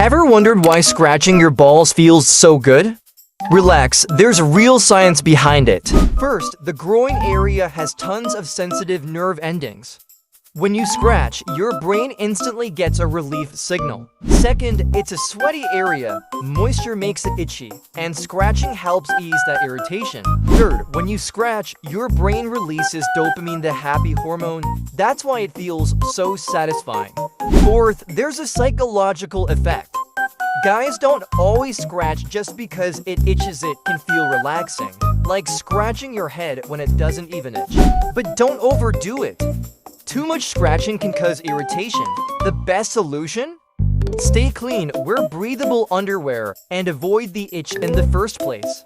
Ever wondered why scratching your balls feels so good? Relax, there's real science behind it. First, the groin area has tons of sensitive nerve endings. When you scratch, your brain instantly gets a relief signal. Second, it's a sweaty area. Moisture makes it itchy, and scratching helps ease that irritation. Third, when you scratch, your brain releases dopamine, the happy hormone. That's why it feels so satisfying. Fourth, there's a psychological effect. Guys don't always scratch just because it itches. It can feel relaxing, like scratching your head when it doesn't even itch. But don't overdo it. Too much scratching can cause irritation. The best solution? Stay clean, wear breathable underwear, and avoid the itch in the first place.